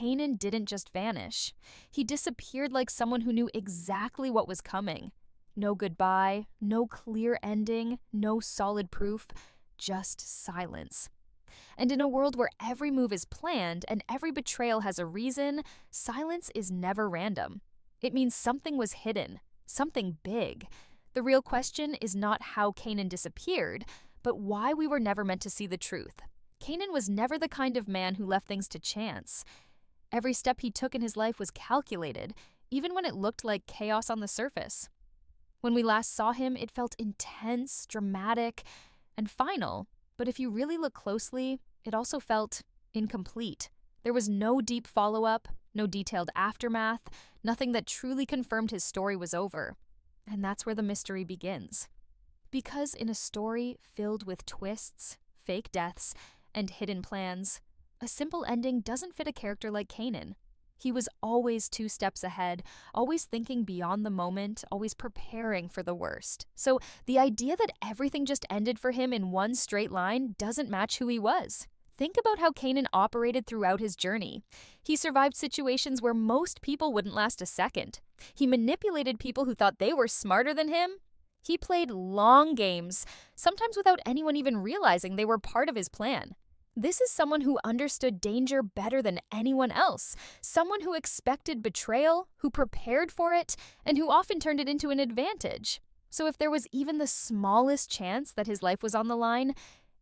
Kanan didn't just vanish. He disappeared like someone who knew exactly what was coming. No goodbye, no clear ending, no solid proof, just silence. And in a world where every move is planned and every betrayal has a reason, silence is never random. It means something was hidden, something big. The real question is not how Kanan disappeared, but why we were never meant to see the truth. Kanan was never the kind of man who left things to chance. Every step he took in his life was calculated, even when it looked like chaos on the surface. When we last saw him, it felt intense, dramatic, and final, but if you really look closely, it also felt incomplete. There was no deep follow-up, no detailed aftermath, nothing that truly confirmed his story was over. And that's where the mystery begins. Because in a story filled with twists, fake deaths, and hidden plans, a simple ending doesn't fit a character like Kanan. He was always 2 steps ahead, always thinking beyond the moment, always preparing for the worst. So the idea that everything just ended for him in one straight line doesn't match who he was. Think about how Kanan operated throughout his journey. He survived situations where most people wouldn't last a second. He manipulated people who thought they were smarter than him. He played long games, sometimes without anyone even realizing they were part of his plan. This is someone who understood danger better than anyone else, someone who expected betrayal, who prepared for it, and who often turned it into an advantage. So if there was even the smallest chance that his life was on the line,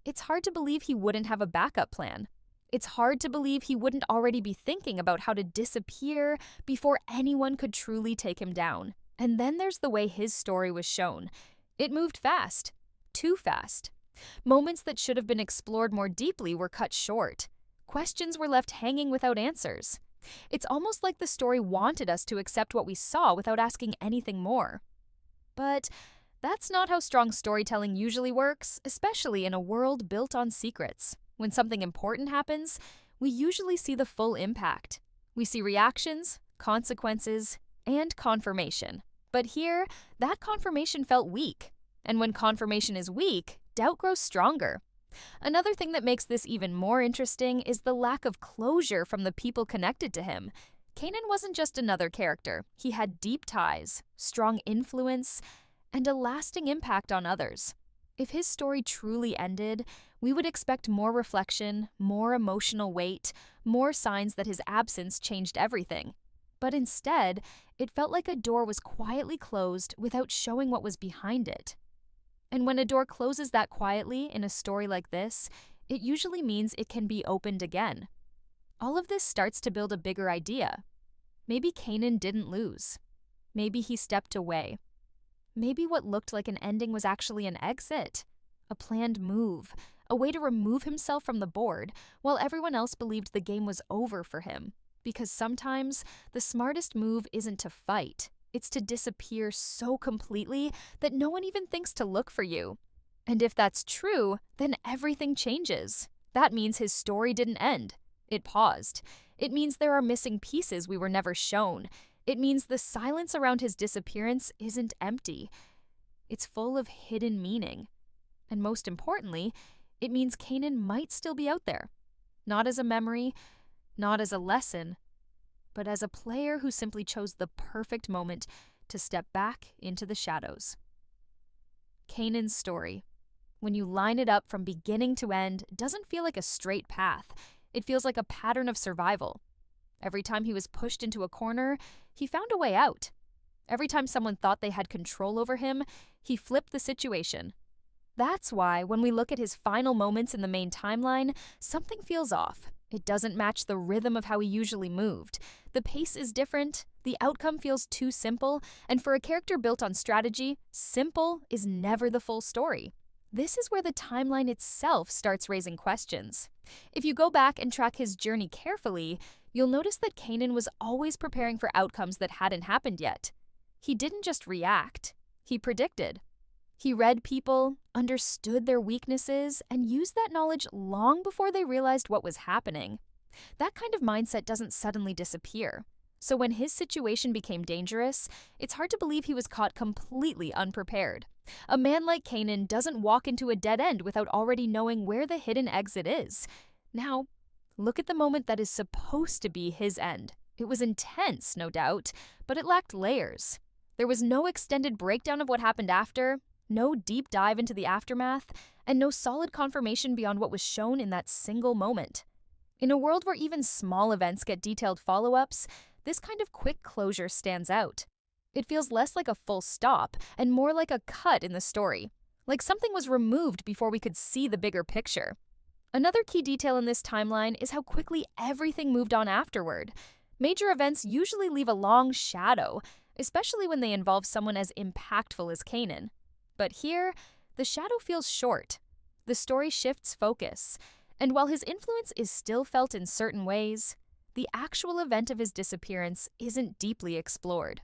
it's hard to believe he wouldn't have a backup plan. It's hard to believe he wouldn't already be thinking about how to disappear before anyone could truly take him down. And then there's the way his story was shown. It moved fast. Too fast. Moments that should have been explored more deeply were cut short. Questions were left hanging without answers. It's almost like the story wanted us to accept what we saw without asking anything more. But that's not how strong storytelling usually works, especially in a world built on secrets. When something important happens, we usually see the full impact. We see reactions, consequences, and confirmation. But here, that confirmation felt weak. And when confirmation is weak, doubt grows stronger. Another thing that makes this even more interesting is the lack of closure from the people connected to him. Kanan wasn't just another character. He had deep ties, strong influence, and a lasting impact on others. If his story truly ended, we would expect more reflection, more emotional weight, more signs that his absence changed everything. But instead, it felt like a door was quietly closed without showing what was behind it. And when a door closes that quietly in a story like this, it usually means it can be opened again. All of this starts to build a bigger idea. Maybe Kanan didn't lose. Maybe he stepped away. Maybe what looked like an ending was actually an exit, a planned move, a way to remove himself from the board, while everyone else believed the game was over for him. Because sometimes the smartest move isn't to fight. It's to disappear so completely that no one even thinks to look for you. And if that's true, then everything changes. That means his story didn't end. It paused. It means there are missing pieces we were never shown. It means the silence around his disappearance isn't empty. It's full of hidden meaning. And most importantly, it means Kanan might still be out there. Not as a memory, not as a lesson, but as a player who simply chose the perfect moment to step back into the shadows. Kanan's story, when you line it up from beginning to end, doesn't feel like a straight path. It feels like a pattern of survival. Every time he was pushed into a corner, he found a way out. Every time someone thought they had control over him, he flipped the situation. That's why, when we look at his final moments in the main timeline, something feels off. It doesn't match the rhythm of how he usually moved. The pace is different, the outcome feels too simple, and for a character built on strategy, simple is never the full story. This is where the timeline itself starts raising questions. If you go back and track his journey carefully, you'll notice that Kanan was always preparing for outcomes that hadn't happened yet. He didn't just react, he predicted. He read people, understood their weaknesses, and used that knowledge long before they realized what was happening. That kind of mindset doesn't suddenly disappear. So when his situation became dangerous, it's hard to believe he was caught completely unprepared. A man like Kanan doesn't walk into a dead end without already knowing where the hidden exit is. Now, Look at the moment that is supposed to be his end. It was intense, no doubt, but it lacked layers. There was no extended breakdown of what happened after, no deep dive into the aftermath, and no solid confirmation beyond what was shown in that single moment. In a world where even small events get detailed follow-ups, this kind of quick closure stands out. It feels less like a full stop and more like a cut in the story, like something was removed before we could see the bigger picture. Another key detail in this timeline is how quickly everything moved on afterward. Major events usually leave a long shadow, especially when they involve someone as impactful as Kanan. But here, the shadow feels short. The story shifts focus, and while his influence is still felt in certain ways, the actual event of his disappearance isn't deeply explored.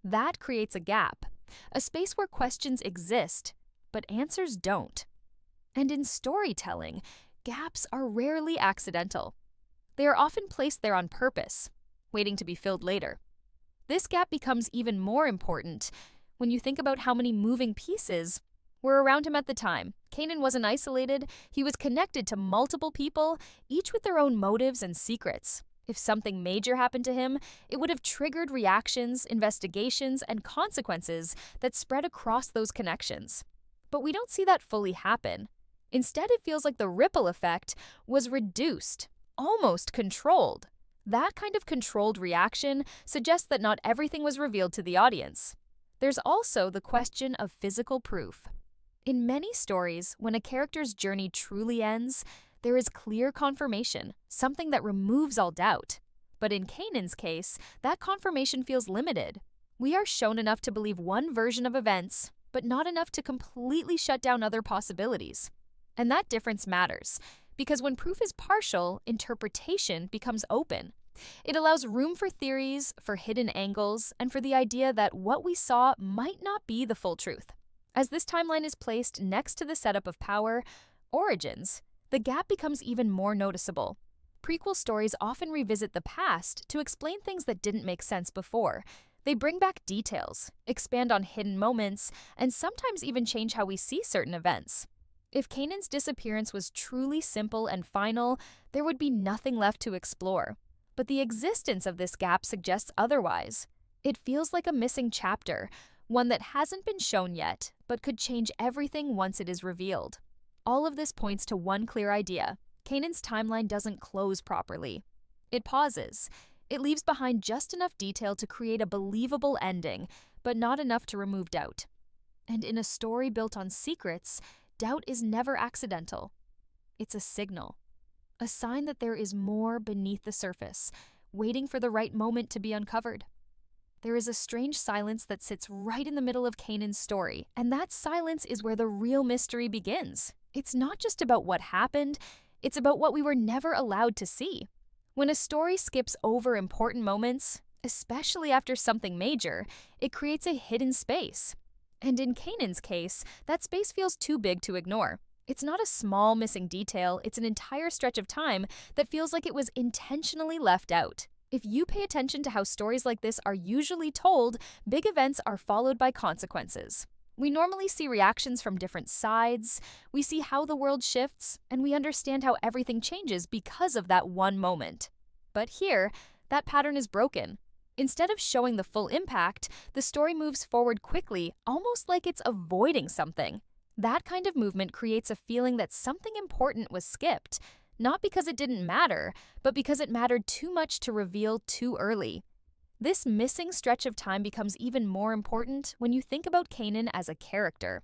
That creates a gap, a space where questions exist, but answers don't. And in storytelling, gaps are rarely accidental. They are often placed there on purpose, waiting to be filled later. This gap becomes even more important when you think about how many moving pieces were around him at the time. Kanan wasn't isolated, he was connected to multiple people, each with their own motives and secrets. If something major happened to him, it would have triggered reactions, investigations, and consequences that spread across those connections. But we don't see that fully happen. Instead, it feels like the ripple effect was reduced, almost controlled. That kind of controlled reaction suggests that not everything was revealed to the audience. There's also the question of physical proof. In many stories, when a character's journey truly ends, there is clear confirmation, something that removes all doubt. But in Kanan's case, that confirmation feels limited. We are shown enough to believe one version of events, but not enough to completely shut down other possibilities. And that difference matters, because when proof is partial, interpretation becomes open. It allows room for theories, for hidden angles, and for the idea that what we saw might not be the full truth. As this timeline is placed next to the setup of power, origins, the gap becomes even more noticeable. Prequel stories often revisit the past to explain things that didn't make sense before. They bring back details, expand on hidden moments, and sometimes even change how we see certain events. If Kanan's disappearance was truly simple and final, there would be nothing left to explore. But the existence of this gap suggests otherwise. It feels like a missing chapter, one that hasn't been shown yet, but could change everything once it is revealed. All of this points to one clear idea. Kanan's timeline doesn't close properly. It pauses. It leaves behind just enough detail to create a believable ending, but not enough to remove doubt. And in a story built on secrets, doubt is never accidental. It's a signal. A sign that there is more beneath the surface, waiting for the right moment to be uncovered. There is a strange silence that sits right in the middle of Kanan's story, and that silence is where the real mystery begins. It's not just about what happened, it's about what we were never allowed to see. When a story skips over important moments, especially after something major, it creates a hidden space. And in Kanan's case, that space feels too big to ignore. It's not a small missing detail, it's an entire stretch of time that feels like it was intentionally left out. If you pay attention to how stories like this are usually told, big events are followed by consequences. We normally see reactions from different sides, we see how the world shifts, and we understand how everything changes because of that one moment. But here, that pattern is broken. Instead of showing the full impact, the story moves forward quickly, almost like it's avoiding something. That kind of movement creates a feeling that something important was skipped, not because it didn't matter, but because it mattered too much to reveal too early. This missing stretch of time becomes even more important when you think about Kanan as a character.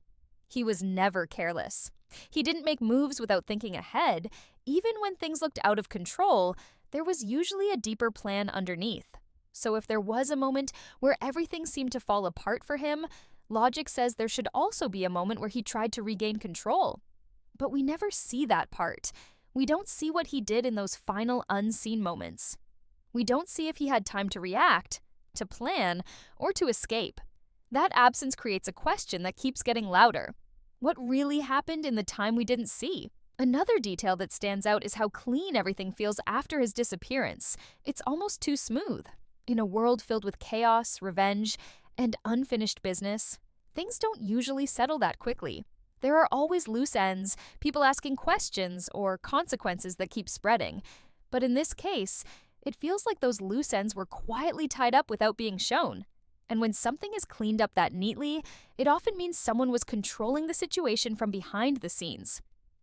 He was never careless. He didn't make moves without thinking ahead. Even when things looked out of control, there was usually a deeper plan underneath. So if there was a moment where everything seemed to fall apart for him, logic says there should also be a moment where he tried to regain control. But we never see that part. We don't see what he did in those final unseen moments. We don't see if he had time to react, to plan, or to escape. That absence creates a question that keeps getting louder. What really happened in the time we didn't see? Another detail that stands out is how clean everything feels after his disappearance. It's almost too smooth. In a world filled with chaos, revenge, and unfinished business, things don't usually settle that quickly. There are always loose ends, people asking questions, or consequences that keep spreading. But in this case, it feels like those loose ends were quietly tied up without being shown. And when something is cleaned up that neatly, it often means someone was controlling the situation from behind the scenes.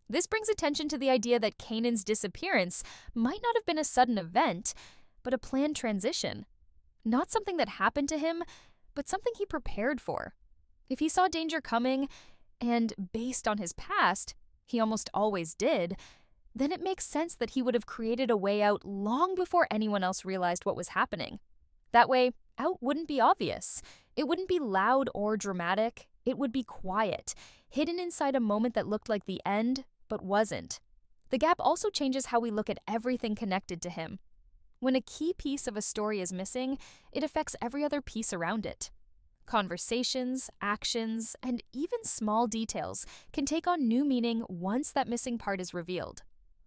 This brings attention to the idea that Kanan's disappearance might not have been a sudden event, but a planned transition. Not something that happened to him, but something he prepared for. If he saw danger coming, and based on his past, he almost always did, then it makes sense that he would have created a way out long before anyone else realized what was happening. That way, out wouldn't be obvious. It wouldn't be loud or dramatic. It would be quiet, hidden inside a moment that looked like the end, but wasn't. The gap also changes how we look at everything connected to him. When a key piece of a story is missing, it affects every other piece around it. Conversations, actions, and even small details can take on new meaning once that missing part is revealed.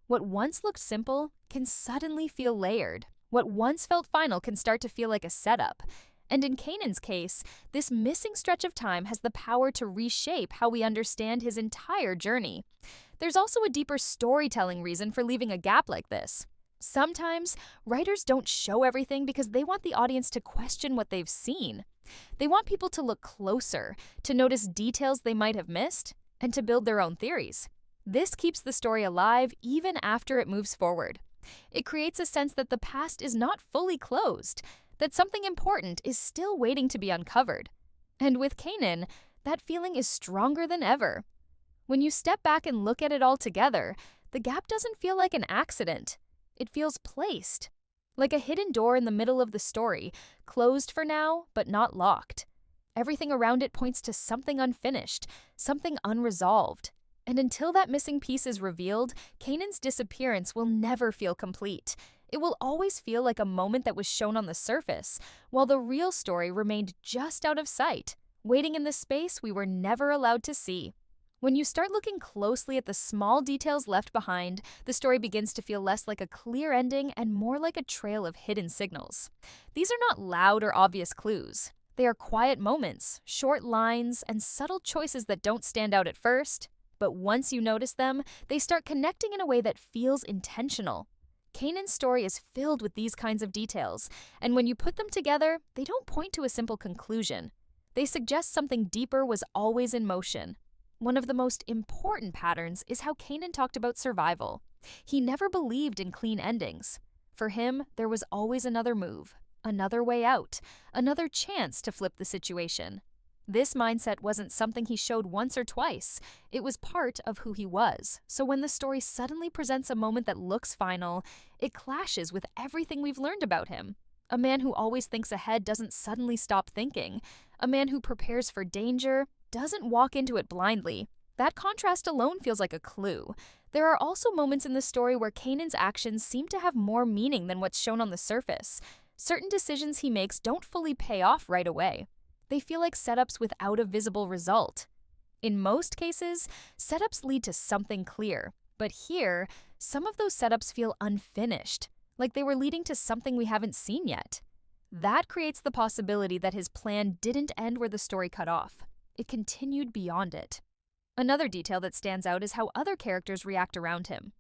What once looked simple can suddenly feel layered. What once felt final can start to feel like a setup. And in Kanan's case, this missing stretch of time has the power to reshape how we understand his entire journey. There's also a deeper storytelling reason for leaving a gap like this. Sometimes, writers don't show everything because they want the audience to question what they've seen. They want people to look closer, to notice details they might have missed, and to build their own theories. This keeps the story alive even after it moves forward. It creates a sense that the past is not fully closed, that something important is still waiting to be uncovered. And with Kanan, that feeling is stronger than ever. When you step back and look at it all together, the gap doesn't feel like an accident. It feels placed. Like a hidden door in the middle of the story, closed for now, but not locked. Everything around it points to something unfinished, something unresolved. And until that missing piece is revealed, Kanan's disappearance will never feel complete. It will always feel like a moment that was shown on the surface, while the real story remained just out of sight, waiting in the space we were never allowed to see. When you start looking closely at the small details left behind, the story begins to feel less like a clear ending and more like a trail of hidden signals. These are not loud or obvious clues. They are quiet moments, short lines, and subtle choices that don't stand out at first. But once you notice them, they start connecting in a way that feels intentional. Kanan's story is filled with these kinds of details, and when you put them together, they don't point to a simple conclusion. They suggest something deeper was always in motion. One of the most important patterns is how Kanan talked about survival. He never believed in clean endings. For him, there was always another move, another way out, another chance to flip the situation. This mindset wasn't something he showed once or twice. It was part of who he was. So when the story suddenly presents a moment that looks final, it clashes with everything we've learned about him. A man who always thinks ahead doesn't suddenly stop thinking. A man who prepares for danger doesn't walk into it blindly. That contrast alone feels like a clue. There are also moments in the story where Kanan's actions seem to have more meaning than what's shown on the surface. Certain decisions he makes don't fully pay off right away. They feel like setups without a visible result. In most cases, setups lead to something clear. But here, some of those setups feel unfinished, like they were leading to something we haven't seen yet. That creates the possibility that his plan didn't end where the story cut off. It continued beyond it. Another detail that stands out is how other characters react around him.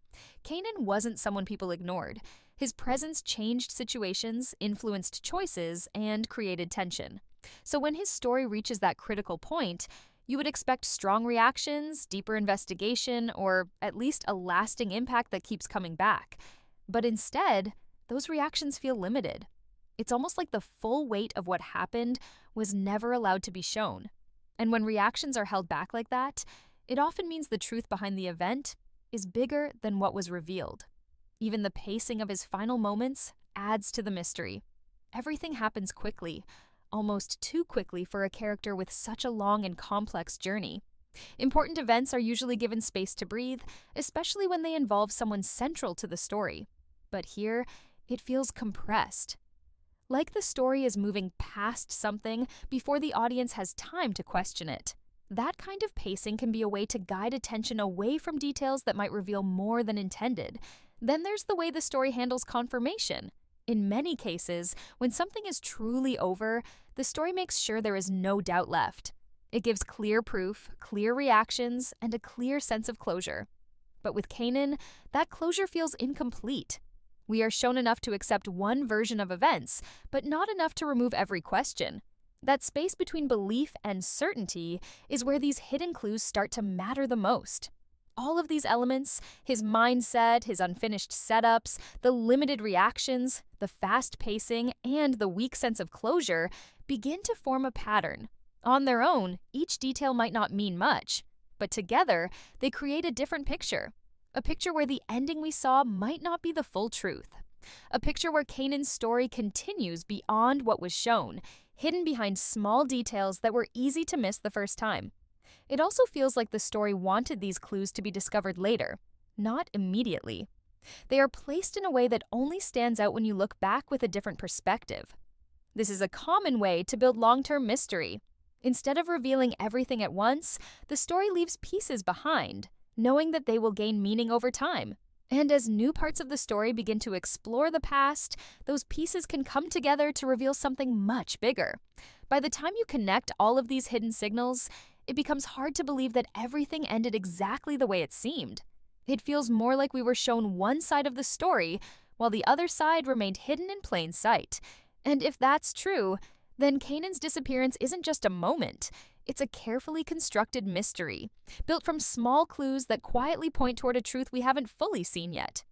Kanan wasn't someone people ignored. His presence changed situations, influenced choices, and created tension. So when his story reaches that critical point, you would expect strong reactions, deeper investigation, or at least a lasting impact that keeps coming back. But instead, those reactions feel limited. It's almost like the full weight of what happened was never allowed to be shown. And when reactions are held back like that, it often means the truth behind the event is bigger than what was revealed. Even the pacing of his final moments adds to the mystery. Everything happens quickly, almost too quickly for a character with such a long and complex journey. Important events are usually given space to breathe, especially when they involve someone central to the story. But here, it feels compressed. Like the story is moving past something before the audience has time to question it. That kind of pacing can be a way to guide attention away from details that might reveal more than intended. Then there's the way the story handles confirmation. In many cases, when something is truly over, the story makes sure there is no doubt left. It gives clear proof, clear reactions, and a clear sense of closure. But with Kanan, that closure feels incomplete. We are shown enough to accept one version of events, but not enough to remove every question. That space between belief and certainty is where these hidden clues start to matter the most. All of these elements, his mindset, his unfinished setups, the limited reactions, the fast pacing, and the weak sense of closure, begin to form a pattern. On their own, each detail might not mean much, but together, they create a different picture. A picture where the ending we saw might not be the full truth. A picture where Kanan's story continues beyond what was shown, hidden behind small details that were easy to miss the first time. It also feels like the story wanted these clues to be discovered later, not immediately. They are placed in a way that only stands out when you look back with a different perspective. This is a common way to build long-term mystery. Instead of revealing everything at once, the story leaves pieces behind, knowing that they will gain meaning over time. And as new parts of the story begin to explore the past, those pieces can come together to reveal something much bigger. By the time you connect all of these hidden signals, it becomes hard to believe that everything ended exactly the way it seemed. It feels more like we were shown one side of the story, while the other side remained hidden in plain sight. And if that's true, then Kanan's disappearance isn't just a moment. It's a carefully constructed mystery, built from small clues that quietly point toward a truth we haven't fully seen yet.